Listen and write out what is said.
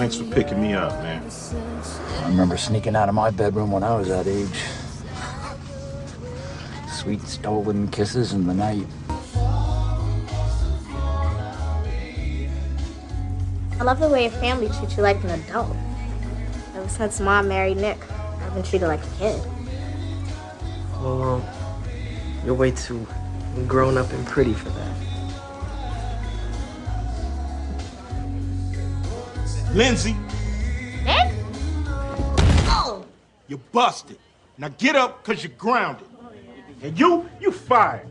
Thanks for picking me up, man. I remember sneaking out of my bedroom when I was that age. Sweet stolen kisses in the night. I love the way your family treats you like an adult. Ever since Mom married Nick, I've been treated like a kid. Well, you're way too grown up and pretty for that. Lindsay! Nick? Oh! You're busted. Now get up, because you're grounded. And you fired.